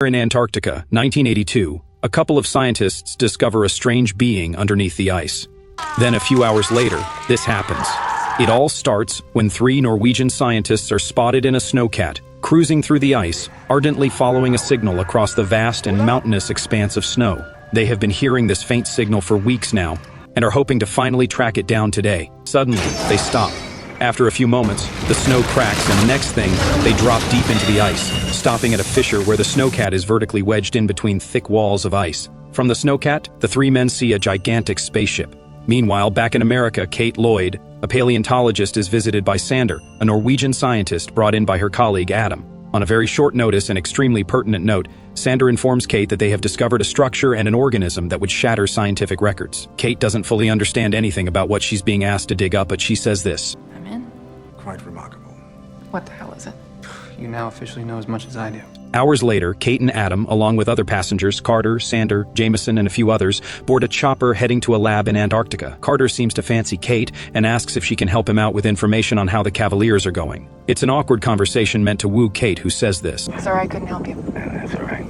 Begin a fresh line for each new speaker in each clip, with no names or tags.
In Antarctica, 1982, a couple of scientists discover a strange being underneath the ice. Then a few hours later, this happens. It all starts when 3 Norwegian scientists are spotted in a snowcat, cruising through the ice, ardently following a signal across the vast and mountainous expanse of snow. They have been hearing this faint signal for weeks now, and are hoping to finally track it down today. Suddenly, they stop. After a few moments, the snow cracks, and the next thing, they drop deep into the ice, stopping at a fissure where the snowcat is vertically wedged in between thick walls of ice. From the snowcat, the 3 men see a gigantic spaceship. Meanwhile, back in America, Lloyd, a paleontologist, is visited by Sander, a Norwegian scientist brought in by her colleague Adam. On a very short notice and extremely pertinent note, Sander informs Kate that they have discovered a structure and an organism that would shatter scientific records. Kate doesn't fully understand anything about what she's being asked to dig up, but she says this.
I'm in.
Quite remarkable.
What the hell is it?
You now officially know as much as I do.
Hours later, Kate and Adam, along with other passengers, Carter, Sander, Jameson, and a few others, board a chopper heading to a lab in Antarctica. Carter seems to fancy Kate and asks if she can help him out with information on how the Cavaliers are going. It's an awkward conversation meant to woo Kate, who says this.
Sorry I couldn't help you.
That's all right.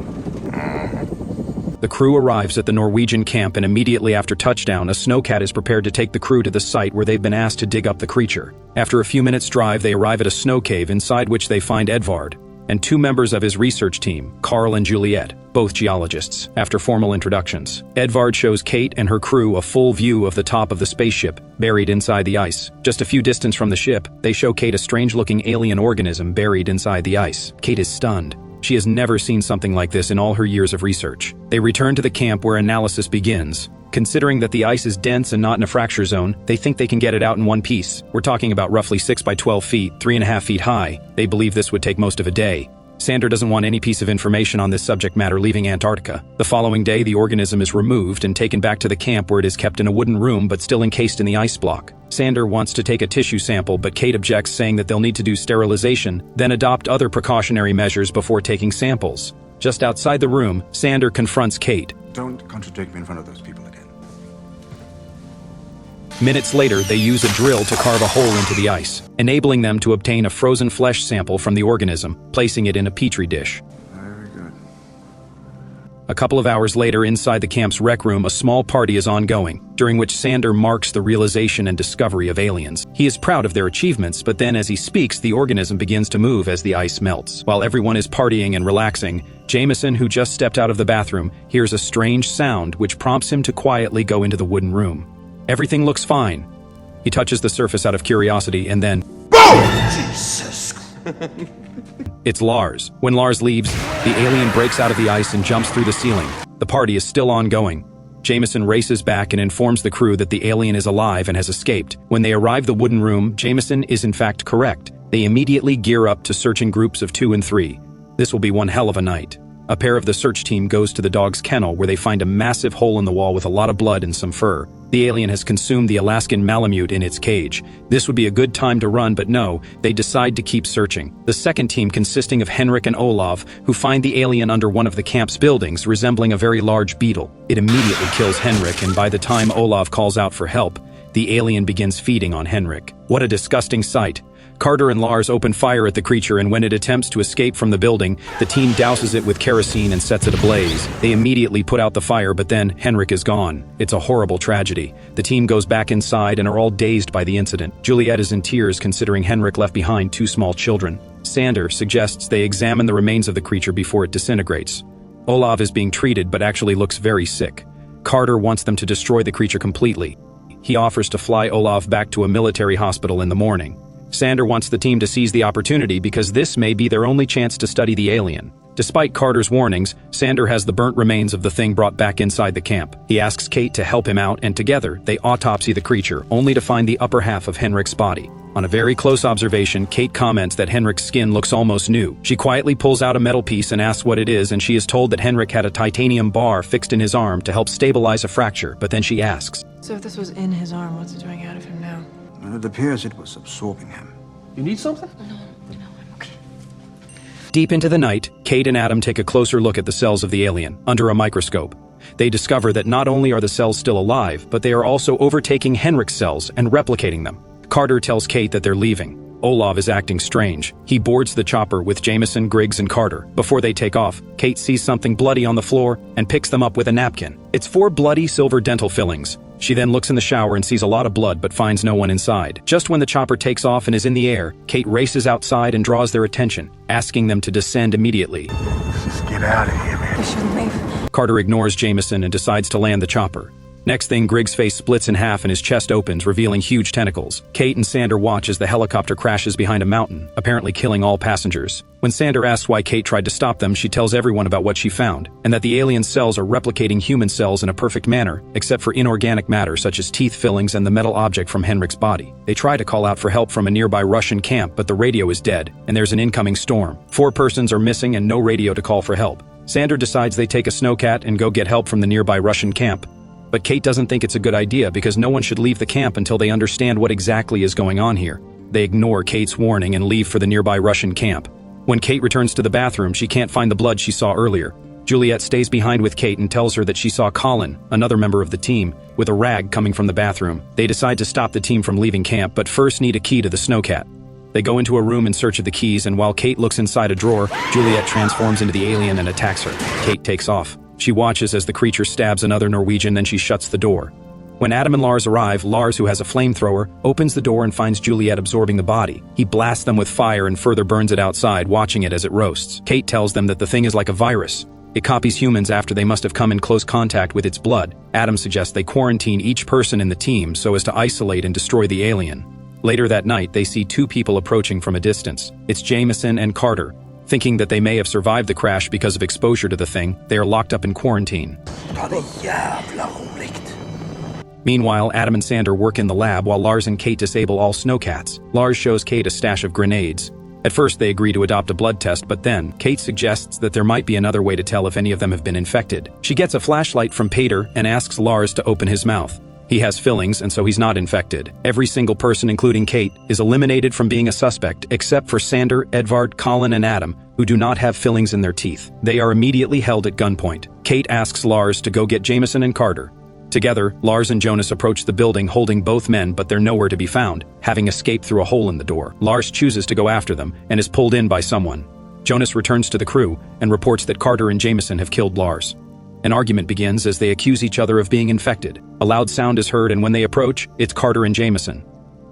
The crew arrives at the Norwegian camp, and immediately after touchdown, a snowcat is prepared to take the crew to the site where they've been asked to dig up the creature. After a few minutes' drive, they arrive at a snow cave inside which they find Edvard and 2 members of his research team, Carl and Juliet, both geologists. After formal introductions, Edvard shows Kate and her crew a full view of the top of the spaceship, buried inside the ice. Just a few distance from the ship, they show Kate a strange-looking alien organism buried inside the ice. Kate is stunned. She has never seen something like this in all her years of research. They return to the camp where analysis begins. Considering that the ice is dense and not in a fracture zone, they think they can get it out in one piece. We're talking about roughly 6 by 12 feet, 3.5 feet high. They believe this would take most of a day. Sander doesn't want any piece of information on this subject matter leaving Antarctica. The following day, the organism is removed and taken back to the camp where it is kept in a wooden room but still encased in the ice block. Sander wants to take a tissue sample, but Kate objects, saying that they'll need to do sterilization, then adopt other precautionary measures before taking samples. Just outside the room, Sander confronts Kate.
Don't contradict me in front of those people again.
Minutes later, they use a drill to carve a hole into the ice, enabling them to obtain a frozen flesh sample from the organism, placing it in a petri dish.
Very good.
A couple of hours later, inside the camp's rec room, a small party is ongoing, during which Sander marks the realization and discovery of aliens. He is proud of their achievements, but then as he speaks, the organism begins to move as the ice melts. While everyone is partying and relaxing, Jameson, who just stepped out of the bathroom, hears a strange sound which prompts him to quietly go into the wooden room. Everything looks fine. He touches the surface out of curiosity and then...
BOOM! Jesus!
It's Lars. When Lars leaves, the alien breaks out of the ice and jumps through the ceiling. The party is still ongoing. Jameson races back and informs the crew that the alien is alive and has escaped. When they arrive the wooden room, Jameson is in fact correct. They immediately gear up to search in groups of 2 and 3. This will be one hell of a night. A pair of the search team goes to the dog's kennel, where they find a massive hole in the wall with a lot of blood and some fur. The alien has consumed the Alaskan Malamute in its cage. This would be a good time to run, but no, they decide to keep searching. The second team, consisting of Henrik and Olav, who find the alien under one of the camp's buildings, resembling a very large beetle. It immediately kills Henrik, and by the time Olav calls out for help, the alien begins feeding on Henrik. What a disgusting sight. Carter and Lars open fire at the creature, and when it attempts to escape from the building, the team douses it with kerosene and sets it ablaze. They immediately put out the fire, but then Henrik is gone. It's a horrible tragedy. The team goes back inside and are all dazed by the incident. Juliet is in tears, considering Henrik left behind 2 small children. Sander suggests they examine the remains of the creature before it disintegrates. Olav is being treated but actually looks very sick. Carter wants them to destroy the creature completely. He offers to fly Olav back to a military hospital in the morning. Sander wants the team to seize the opportunity because this may be their only chance to study the alien. Despite Carter's warnings, Sander has the burnt remains of the thing brought back inside the camp. He asks Kate to help him out, and together, they autopsy the creature, only to find the upper half of Henrik's body. On a very close observation, Kate comments that Henrik's skin looks almost new. She quietly pulls out a metal piece and asks what it is, and she is told that Henrik had a titanium bar fixed in his arm to help stabilize a fracture, but then she asks,
So if this was in his arm, what's it doing out of him now?
And it appears it was absorbing him.
You need something?
No, I'm okay.
Deep into the night, Kate and Adam take a closer look at the cells of the alien, under a microscope. They discover that not only are the cells still alive, but they are also overtaking Henrik's cells and replicating them. Carter tells Kate that they're leaving. Olav is acting strange. He boards the chopper with Jameson, Griggs, and Carter. Before they take off, Kate sees something bloody on the floor and picks them up with a napkin. It's 4 bloody silver dental fillings. She then looks in the shower and sees a lot of blood but finds no one inside. Just when the chopper takes off and is in the air, Kate races outside and draws their attention, asking them to descend immediately.
Just get out of here, man.
We shouldn't leave.
Carter ignores Jameson and decides to land the chopper. Next thing, Griggs' face splits in half and his chest opens, revealing huge tentacles. Kate and Sander watch as the helicopter crashes behind a mountain, apparently killing all passengers. When Sander asks why Kate tried to stop them, she tells everyone about what she found, and that the alien cells are replicating human cells in a perfect manner, except for inorganic matter such as teeth fillings and the metal object from Henrik's body. They try to call out for help from a nearby Russian camp, but the radio is dead, and there's an incoming storm. 4 persons are missing and no radio to call for help. Sander decides they take a snowcat and go get help from the nearby Russian camp. But Kate doesn't think it's a good idea because no one should leave the camp until they understand what exactly is going on here. They ignore Kate's warning and leave for the nearby Russian camp. When Kate returns to the bathroom, she can't find the blood she saw earlier. Juliet stays behind with Kate and tells her that she saw Colin, another member of the team, with a rag coming from the bathroom. They decide to stop the team from leaving camp, but first need a key to the snowcat. They go into a room in search of the keys, and while Kate looks inside a drawer, Juliet transforms into the alien and attacks her. Kate takes off. She watches as the creature stabs another Norwegian, then she shuts the door. When Adam and Lars arrive, Lars, who has a flamethrower, opens the door and finds Juliet absorbing the body. He blasts them with fire and further burns it outside, watching it as it roasts. Kate tells them that the thing is like a virus. It copies humans after they must have come in close contact with its blood. Adam suggests they quarantine each person in the team so as to isolate and destroy the alien. Later that night, they see 2 people approaching from a distance. It's Jameson and Carter. Thinking that they may have survived the crash because of exposure to the thing, they are locked up in quarantine. Meanwhile, Adam and Sander work in the lab while Lars and Kate disable all snowcats. Lars shows Kate a stash of grenades. At first, they agree to adopt a blood test, but then, Kate suggests that there might be another way to tell if any of them have been infected. She gets a flashlight from Peter and asks Lars to open his mouth. He has fillings, and so he's not infected. Every single person, including Kate, is eliminated from being a suspect, except for Sander, Edvard, Colin, and Adam, who do not have fillings in their teeth. They are immediately held at gunpoint. Kate asks Lars to go get Jameson and Carter. Together, Lars and Jonas approach the building holding both men, but they're nowhere to be found, having escaped through a hole in the door. Lars chooses to go after them, and is pulled in by someone. Jonas returns to the crew, and reports that Carter and Jameson have killed Lars. An argument begins as they accuse each other of being infected. A loud sound is heard, and when they approach, it's Carter and Jameson.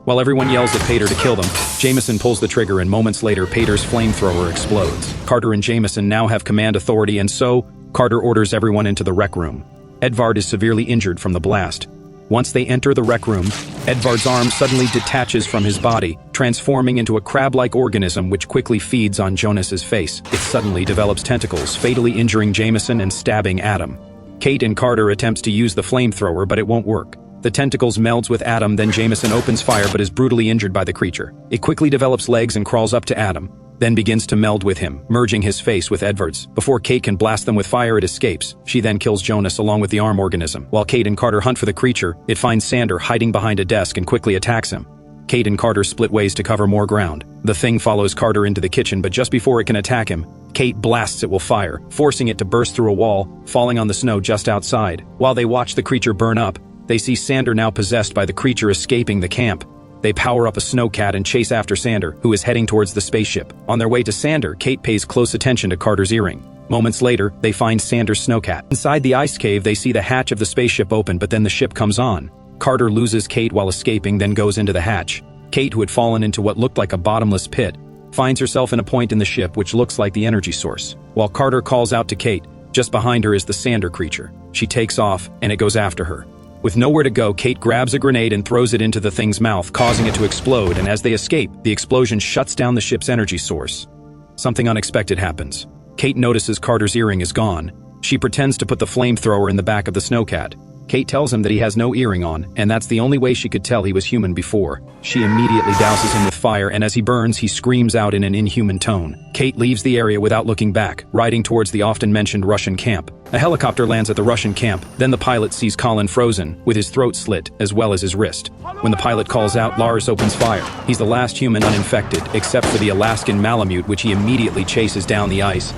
While everyone yells at Peter to kill them, Jameson pulls the trigger, and moments later, Peter's flamethrower explodes. Carter and Jameson now have command authority, and so, Carter orders everyone into the rec room. Edvard is severely injured from the blast. Once they enter the rec room, Edvard's arm suddenly detaches from his body, transforming into a crab-like organism which quickly feeds on Jonas's face. It suddenly develops tentacles, fatally injuring Jameson and stabbing Adam. Kate and Carter attempts to use the flamethrower, but it won't work. The tentacles melds with Adam, then Jameson opens fire but is brutally injured by the creature. It quickly develops legs and crawls up to Adam, then begins to meld with him, merging his face with Edvard's. Before Kate can blast them with fire, it escapes. She then kills Jonas along with the arm organism. While Kate and Carter hunt for the creature, it finds Sander hiding behind a desk and quickly attacks him. Kate and Carter split ways to cover more ground. The thing follows Carter into the kitchen, but just before it can attack him, Kate blasts it with fire, forcing it to burst through a wall, falling on the snow just outside. While they watch the creature burn up, they see Sander now possessed by the creature escaping the camp. They power up a snowcat and chase after Sander, who is heading towards the spaceship. On their way to Sander, Kate pays close attention to Carter's earring. Moments later, they find Sander's snowcat. Inside the ice cave, they see the hatch of the spaceship open, but then the ship comes on. Carter loses Kate while escaping, then goes into the hatch. Kate, who had fallen into what looked like a bottomless pit, finds herself in a point in the ship which looks like the energy source. While Carter calls out to Kate, just behind her is the Sander creature. She takes off, and it goes after her. With nowhere to go, Kate grabs a grenade and throws it into the thing's mouth, causing it to explode, and as they escape, the explosion shuts down the ship's energy source. Something unexpected happens. Kate notices Carter's earring is gone. She pretends to put the flamethrower in the back of the snowcat. Kate tells him that he has no earring on, and that's the only way she could tell he was human before. She immediately douses him with fire, and as he burns, he screams out in an inhuman tone. Kate leaves the area without looking back, riding towards the often-mentioned Russian camp. A helicopter lands at the Russian camp, then the pilot sees Colin frozen, with his throat slit, as well as his wrist. When the pilot calls out, Lars opens fire. He's the last human uninfected, except for the Alaskan Malamute, which he immediately chases down the ice.